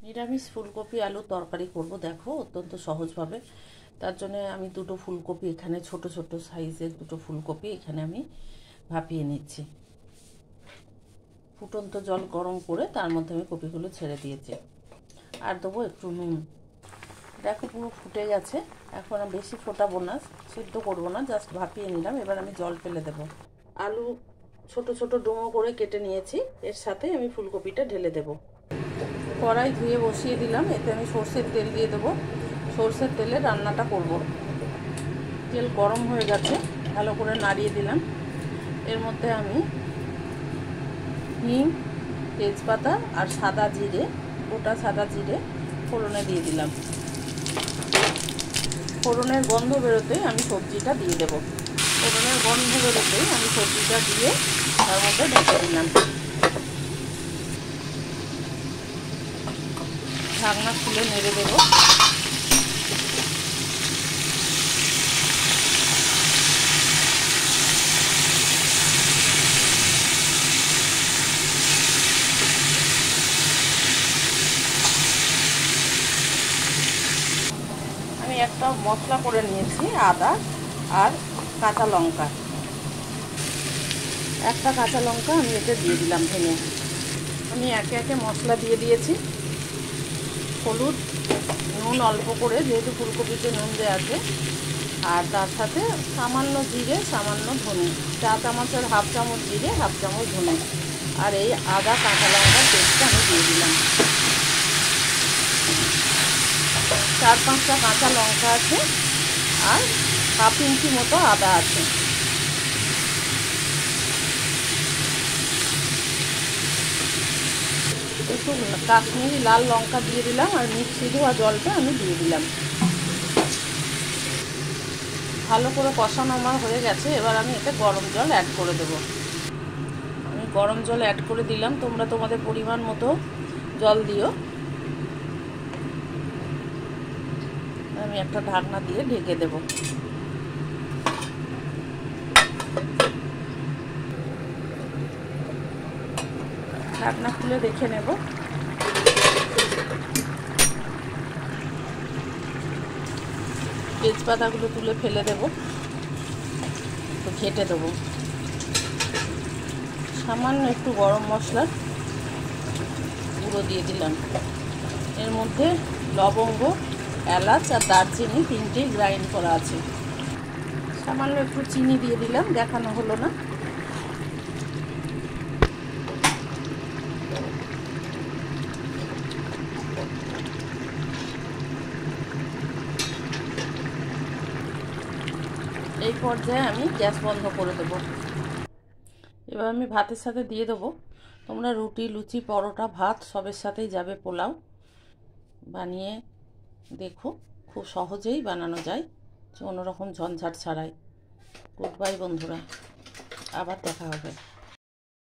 নিরামিষ ফুলকপি আলুর তরকারি করব। দেখো অত্যন্ত সহজভাবে। তার জন্য আমি দুটো ফুলকপি এখানে ছোট ছোট সাইজের দুটো ফুলকপি এখানে আমি ভাপিয়ে নিচ্ছি। ফুটন্ত জল গরম করে তার মধ্যে আমি কপিগুলো ছেড়ে দিয়েছি। আর দেবো একটু নুন। দেখো পুরো ফুটে গেছে। এখন বেশি ফোটাবো না, সিদ্ধ করবো না, জাস্ট ভাপিয়ে নিলাম। এবার আমি জল ফেলে দেব। আলু ছোট ছোট ডুমো করে কেটে নিয়েছি, এর সাথে আমি ফুলকপিটা ঢেলে দেব। কড়াই ধুয়ে বসিয়ে দিলাম, এতে আমি সর্ষের তেল দিয়ে দেবো। সর্ষের তেলে রান্নাটা করব। তেল গরম হয়ে গেছে, ভালো করে নাড়িয়ে দিলাম। এর মধ্যে আমি হিং, তেজপাতা আর সাদা জিরে, গোটা সাদা জিরে ফোড়নে দিয়ে দিলাম। ফোড়নের গন্ধ বেরোতেই আমি সবজিটা দিয়ে দেব। ফোড়নের গন্ধ বেরোতেই আমি সবজিটা দিয়ে তার মধ্যে ঢেকে দিলাম। ঢাকনা খুলে নেড়ে দেব। আমি একটা মশলা করে নিয়েছি, আদা আর কাঁচা লঙ্কা। একটা কাঁচা লঙ্কা আমি এতে দিয়ে দিলাম ভেঙে। আমি একে একে মশলা দিয়ে দিয়েছি। হলুদ, নুন অল্প করে, যেহেতু ফুলকপিতে নুন দেওয়া আছে। আর তার সাথে সামান্য জিরে, সামান্য ধনে, চা চামচের হাফ চামচ জিরে, হাফ চামচ ধনে। আর এই আদা কাঁচা লঙ্কার পেস্টটা আমি দিয়ে দিলাম। 4-5টা কাঁচা লঙ্কা আছে আর হাফ ইঞ্চি মতো আদা আছে। একটু কাশ্মীরি লাল লঙ্কা দিয়ে দিলাম আর মিক্সি ধোয়া জলটা আমি দিয়ে দিলাম। ভালো করে কষানো আমার হয়ে গেছে। এবার আমি এতে গরম জল অ্যাড করে দেব। আমি গরম জল অ্যাড করে দিলাম। তোমরা তোমাদের পরিমাণ মতো জল দিও। আমি একটা ঢাকনা দিয়ে ঢেকে দেব। ঢাকনা খুলে দেখে নেব। তেজপাতাগুলো তুলে ফেলে দেব, একটু ঘেটে দেবো। সামান্য একটু গরম মশলার গুঁড়ো দিয়ে দিলাম। এর মধ্যে লবঙ্গ, এলাচ আর দারচিনি তিনটেই গ্রাইন্ড করা আছে। সামান্য একটু চিনি দিয়ে দিলাম, দেখানো হলো না। এই পর্যায়ে আমি গ্যাস বন্ধ করে দেবো। এবার আমি ভাতের সাথে দিয়ে দেবো। তোমরা রুটি, লুচি, পরোটা, ভাত সবের সাথেই যাবে পোলাও। বানিয়ে দেখো, খুব সহজেই বানানো যায়, কোনো রকম ঝঞ্ঝাট ছাড়াই। গুড বাই বন্ধুরা, আবার দেখা হবে।